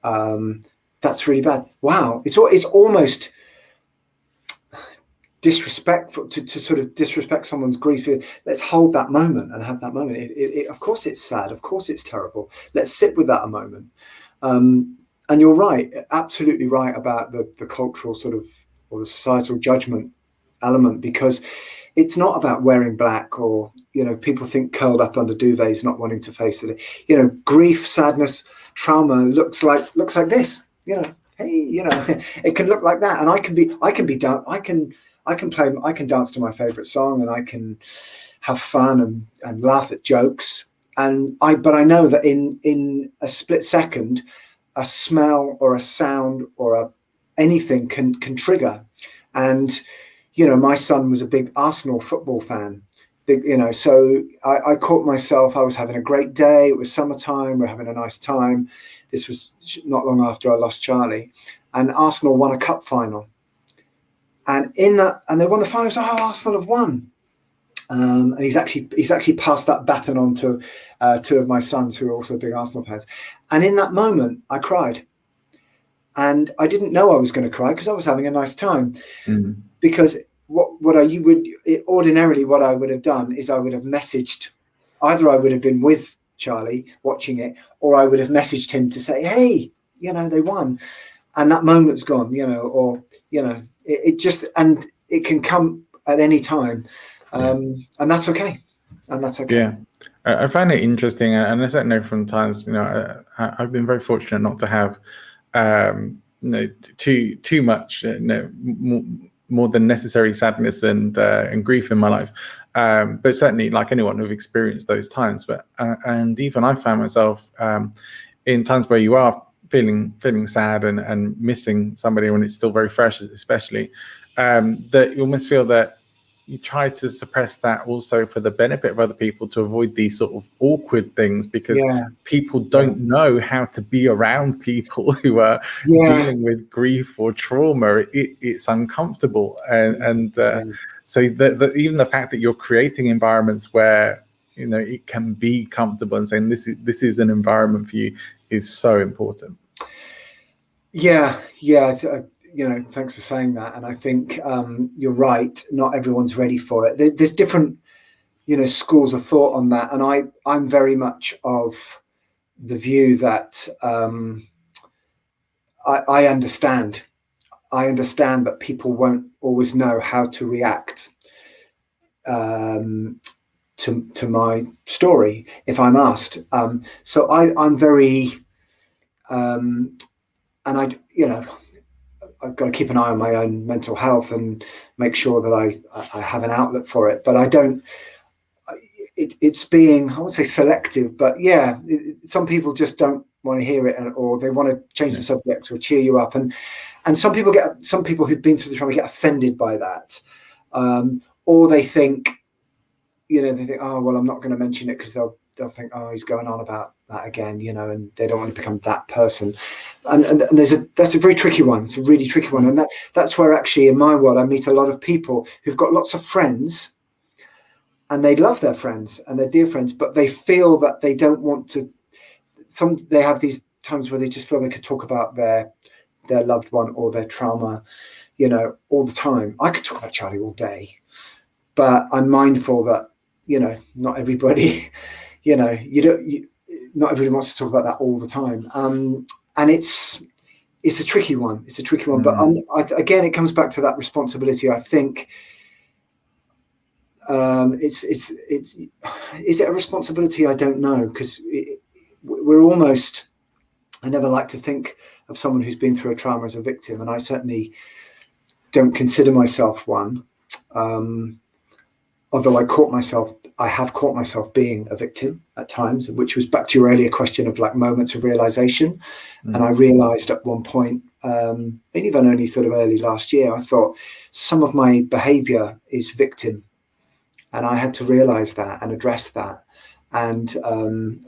That's really bad. Wow, it's almost disrespectful to sort of disrespect someone's grief. Let's hold that moment and have that moment. Of course, it's sad. Of course, it's terrible. Let's sit with that a moment. And you're right, absolutely right about the cultural sort of, or the societal judgment element, because it's not about wearing black, or people think curled up under duvets not wanting to face it. Grief, sadness, trauma looks like this. Hey, it can look like that, and I can dance to my favorite song, and I can have fun and laugh at jokes, but I know that in a split second, a smell or a sound or anything can trigger. And my son was a big Arsenal football fan, so I caught myself. I was having a great day. It was summertime. We're having a nice time. This was not long after I lost Charlie, and Arsenal won a cup final. And in that, and they won the final. So, Arsenal have won. And he's actually passed that baton on to two of my sons who are also big Arsenal fans. And in that moment, I cried. And I didn't know I was going to cry because I was having a nice time. Because what I would have done is I would have messaged, either I would have been with Charlie watching it, or I would have messaged him to say, hey, they won. And that moment's gone, or, it just, and it can come at any time. And that's okay. Yeah. I find it interesting. And I certainly know from times, I've been very fortunate not to have, too much, more than necessary sadness and grief in my life. But certainly, like anyone who've experienced those times, and even I found myself in times where you are feeling sad and missing somebody when it's still very fresh, especially, that you almost feel that you try to suppress that also for the benefit of other people, to avoid these sort of awkward things, because people don't know how to be around people who are dealing with grief or trauma. It's uncomfortable, and so even the fact that you're creating environments where it can be comfortable and saying this is an environment for you is so important. Thanks for saying that. And I think you're right. Not everyone's ready for it. There's different, schools of thought on that. And I'm very much of the view that I understand. I understand that people won't always know how to react to my story if I'm asked. So I'm very, and I've got to keep an eye on my own mental health and make sure that I have an outlet for it. But I don't. It's being, I won't say selective, but some people just don't want to hear it, or they want to change the subject or cheer you up, and some people who've been through the trauma get offended by that, or they think, oh well, I'm not going to mention it because they'll think, oh, he's going on about that again, and they don't want to become that person. And that's a very tricky one. It's a really tricky one. And that's where actually in my world, I meet a lot of people who've got lots of friends and they love their friends and their dear friends, but they feel that they don't want to, they have these times where they just feel they could talk about their loved one or their trauma, all the time. I could talk about Charlie all day, but I'm mindful that, not everybody, not everybody wants to talk about that all the time. And it's a tricky one. It's a tricky one. But again, it comes back to that responsibility. I think is it a responsibility? I don't know, because we're almost, I never like to think of someone who's been through a trauma as a victim. And I certainly don't consider myself one. Although I have caught myself being a victim at times, which was back to your earlier question of like moments of realization. And I realized at one point, maybe even only sort of early last year, I thought some of my behavior is victim. And I had to realize that and address that, and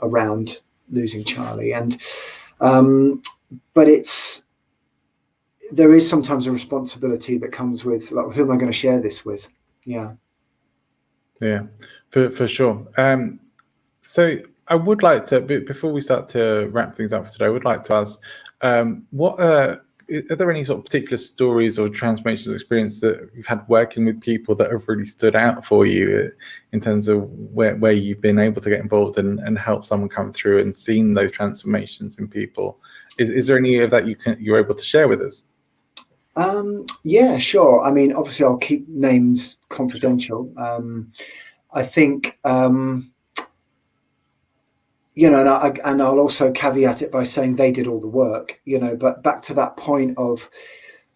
around losing Charlie. And but there is sometimes a responsibility that comes with, like, who am I going to share this with? Yeah, for sure. So I would like to, before we start to wrap things up for today, I would like to ask, what are there any sort of particular stories or transformational experience that you've had working with people that have really stood out for you in terms of where you've been able to get involved and help someone come through and seen those transformations in people? Is there any of that you're able to share with us? Yeah, sure. I mean, obviously I'll keep names confidential. I think, and I'll also caveat it by saying they did all the work, but back to that point of,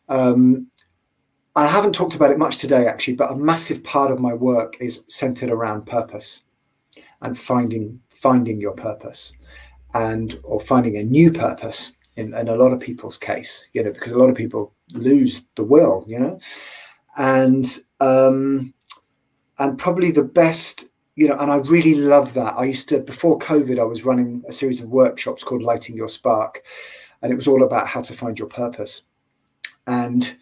I haven't talked about it much today, actually, but a massive part of my work is centered around purpose and finding your purpose, or finding a new purpose in a lot of people's case, because a lot of people lose the will, and probably the best, and I really love that. I used to, before COVID, I was running a series of workshops called Lighting Your Spark, and it was all about how to find your purpose. And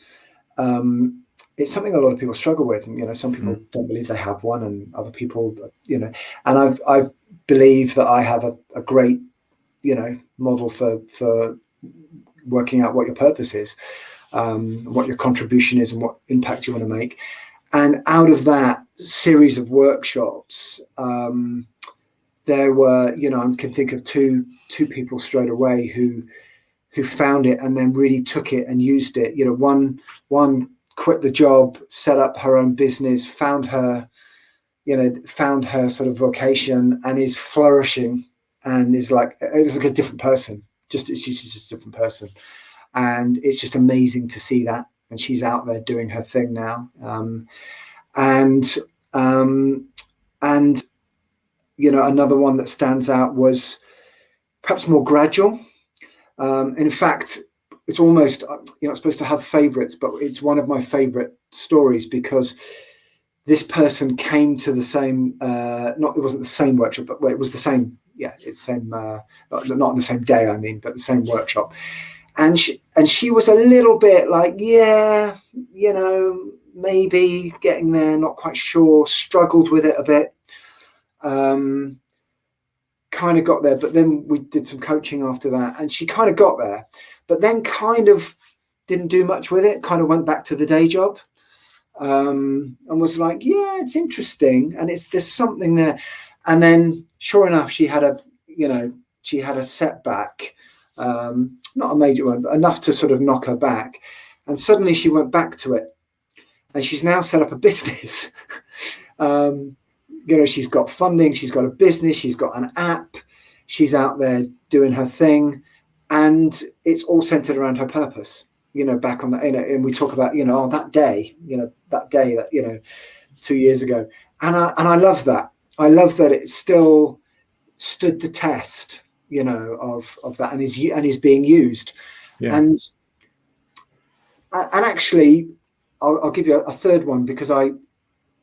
it's something a lot of people struggle with. And, you know, some people don't believe they have one, and other people, you know, and I believe that I have a great, you know, model for working out what your purpose is, what your contribution is, and what impact you want to make. And out of that series of workshops, there were, you know, I can think of two people straight away who found it and then really took it and used it. You know, one quit the job, set up her own business, found her sort of vocation, and is flourishing, and is like a different person. She's just a different person, and it's just amazing to see that. And she's out there doing her thing now. And you know, another one that stands out was perhaps more gradual. In fact, it's almost, you're not supposed to have favorites, but it's one of my favorite stories, because this person came to the same, it wasn't the same workshop, but it was the same, it's same, not on the same day, I mean, but the same workshop. And she was a little bit like, yeah, you know, maybe getting there, not quite sure, struggled with it a bit. Kind of got there, but then we did some coaching after that, and she kind of got there, but then kind of didn't do much with it, kind of went back to the day job, and was like, yeah, it's interesting, and there's something there. And then sure enough, she had a setback, not a major one, but enough to sort of knock her back, and suddenly she went back to it, and she's now set up a business. You know, she's got funding, she's got a business, she's got an app, she's out there doing her thing, and it's all centered around her purpose. You know, back on that, you know, and we talk about, you know, that day, you know, 2 years ago, and I love that. I love that it still stood the test, you know, of that, and is being used. Yeah. And actually, I'll give you a third one, because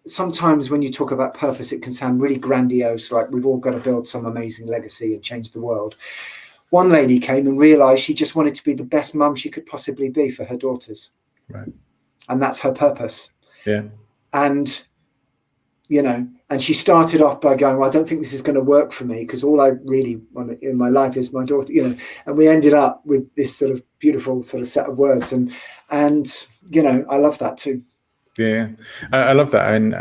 sometimes when you talk about purpose, it can sound really grandiose, like we've all got to build some amazing legacy and change the world. One lady came and realized she just wanted to be the best mum she could possibly be for her daughters. Right. And that's her purpose. Yeah. And, you know, and she started off by going, well, I don't think this is going to work for me, because all I really want in my life is my daughter, you know. And we ended up with this sort of beautiful sort of set of words. And you know, I love that too. Yeah, I love that. And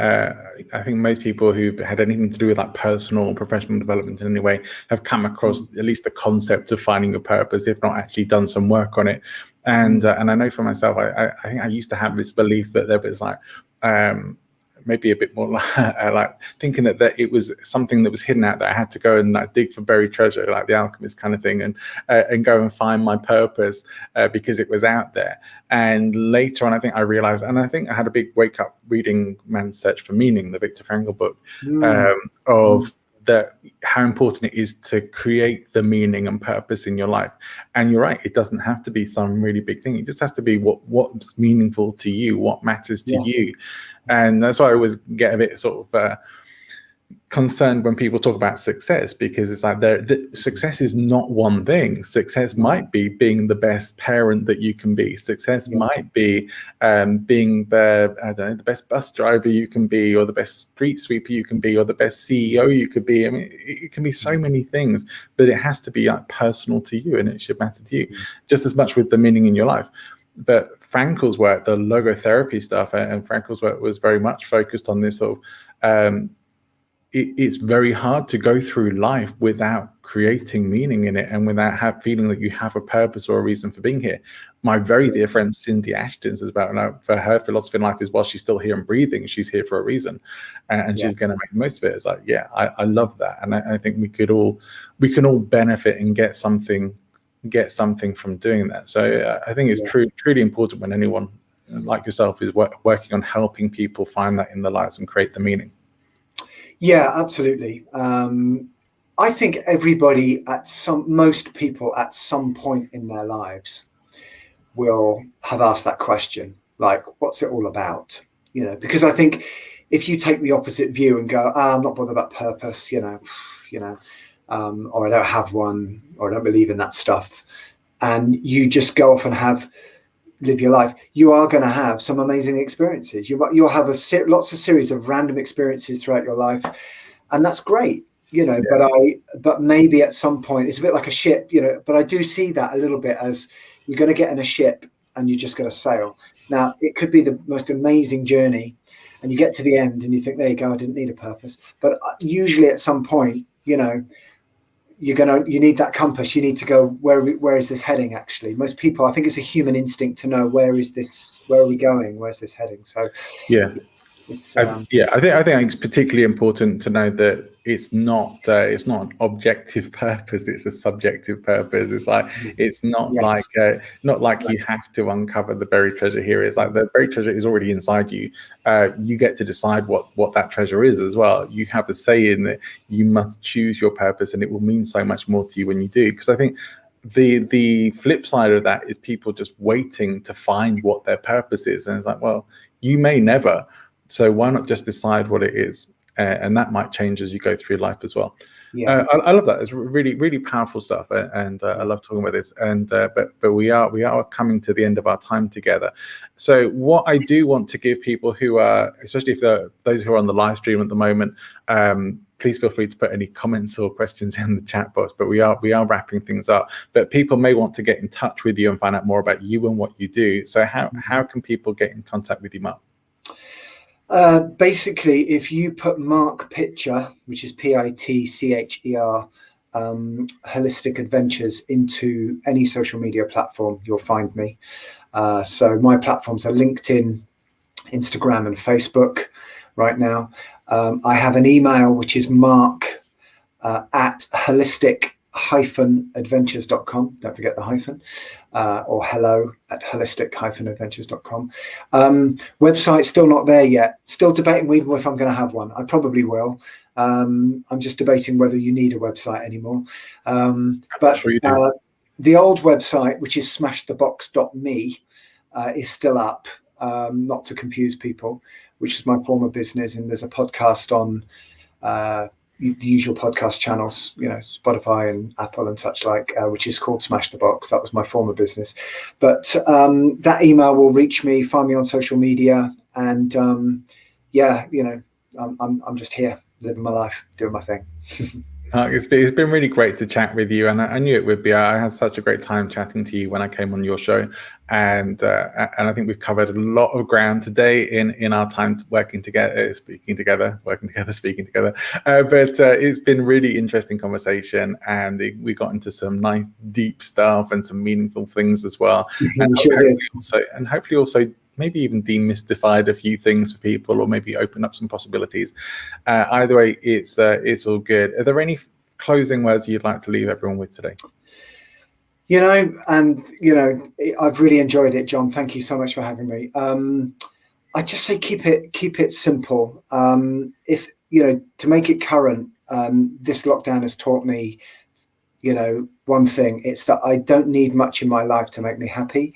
I think most people who've had anything to do with like personal or professional development in any way have come across at least the concept of finding your purpose, if not actually done some work on it. And I know for myself, I think I used to have this belief that there was like maybe a bit more like thinking that it was something that was hidden out there. I had to go and like dig for buried treasure, like the alchemist kind of thing, and go and find my purpose because it was out there. And later on, I think I realized, and I think I had a big wake up reading Man's Search for Meaning, the Viktor Frankl book, of that how important it is to create the meaning and purpose in your life. And you're right, it doesn't have to be some really big thing. It just has to be what's meaningful to you, what matters to you. And that's why I always get a bit sort of concerned when people talk about success, because it's like success is not one thing. Success might be being the best parent that you can be. Success might be being the best bus driver you can be, or the best street sweeper you can be, or the best CEO you could be. I mean, it can be so many things, but it has to be like personal to you, and it should matter to you just as much with the meaning in your life. But Frankl's work, the logotherapy stuff, and Frankl's work was very much focused on this sort of it's very hard to go through life without creating meaning in it, and without feeling that you have a purpose or a reason for being here. My very dear friend Cindy Ashton says about for her philosophy in life is, while she's still here and breathing, she's here for a reason, and she's going to make the most of it. It's like, I love that, and I think we can all benefit and get something from doing that. So I think it's truly important when anyone like yourself is working on helping people find that in their lives and create the meaning. Yeah, absolutely. I think everybody most people at some point in their lives will have asked that question, like, what's it all about? You know, because I think if you take the opposite view and go, I'm not bothered about purpose, or I don't have one, or I don't believe in that stuff, and you just go off and have live your life, you are going to have some amazing experiences. You'll have lots of series of random experiences throughout your life, and that's great, but maybe at some point it's a bit like a ship, but I do see that a little bit as you're going to get in a ship and you're just going to sail. Now, it could be the most amazing journey, and you get to the end and you think, there you go, I didn't need a purpose. But usually at some point, you need that compass. You need to go, where is this heading? Actually, most people, I think it's a human instinct to know, where are we going? Where's this heading? So I think it's particularly important to know that it's not an objective purpose. It's a subjective purpose. It's not like you have to uncover the buried treasure here. It's like the buried treasure is already inside you. You get to decide what that treasure is as well. You have a say in it. You must choose your purpose, and it will mean so much more to you when you do. Because I think the flip side of that is people just waiting to find what their purpose is, and it's like, well, you may never. So why not just decide what it is? And that might change as you go through life as well. I love that. It's really, really powerful stuff, and I love talking about this. And but we are coming to the end of our time together. So what I do want to give people who are, especially if those who are on the live stream at the moment, please feel free to put any comments or questions in the chat box. But we are wrapping things up. But people may want to get in touch with you and find out more about you and what you do. So how can people get in contact with you, Mark? Basically, if you put Mark Pitcher, which is Pitcher, Holistic Adventures, into any social media platform, you'll find me. So my platforms are LinkedIn, Instagram, and Facebook right now. I have an email, which is mark at holistic-adventures.com. Don't forget the hyphen. Or hello at holistic-adventures.com. Website still not there yet. Still debating even if I'm going to have one. I probably will. I'm just debating whether you need a website anymore. But sure the old website, which is smashthebox.me, is still up. Not to confuse people, which is my former business, and there's a podcast on the usual podcast channels, Spotify and Apple and such like, which is called Smash the Box. That was my former business. But that email will reach me, find me on social media, and I'm just here living my life, doing my thing. It's been really great to chat with you, and I knew it would be. I had such a great time chatting to you when I came on your show, and I think we've covered a lot of ground today in our time working together, speaking together. But it's been really interesting conversation, and we got into some nice deep stuff and some meaningful things as well. And hopefully also maybe even demystified a few things for people, or maybe open up some possibilities. Either way, it's all good. Are there any closing words you'd like to leave everyone with today? I've really enjoyed it, John. Thank you so much for having me. I just say keep it simple. If to make it current, this lockdown has taught me, one thing. It's that I don't need much in my life to make me happy.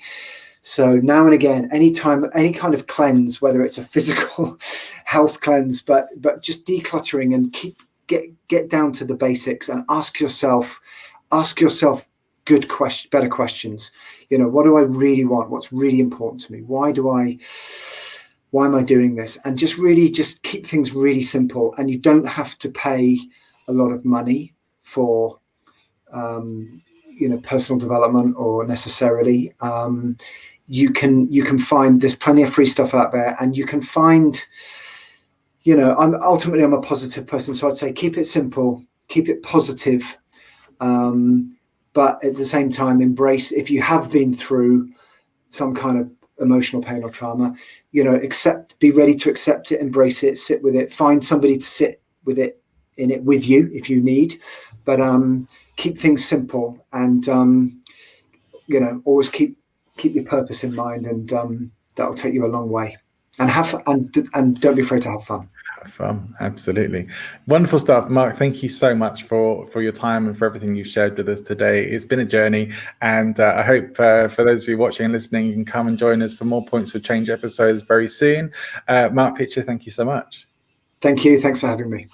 So now and again, anytime, any kind of cleanse, whether it's a physical health cleanse, but just decluttering and get down to the basics and ask yourself better questions. What do I really want? What's really important to me? Why am I doing this? And just keep things really simple. And you don't have to pay a lot of money for personal development, or necessarily. You can find, there's plenty of free stuff out there, and you can find, I'm a positive person, so I'd say keep it simple, keep it positive, but at the same time embrace, if you have been through some kind of emotional pain or trauma, be ready to accept it, embrace it, sit with it, find somebody to sit with it with you if you need, but keep things simple, and always keep your purpose in mind, and that'll take you a long way. And and don't be afraid to have fun. Have fun, absolutely. Wonderful stuff, Mark. Thank you so much for your time and for everything you've shared with us today. It's been a journey, and I hope for those of you watching and listening, you can come and join us for more Points of Change episodes very soon. Mark Pitcher, thank you so much. Thank you. Thanks for having me.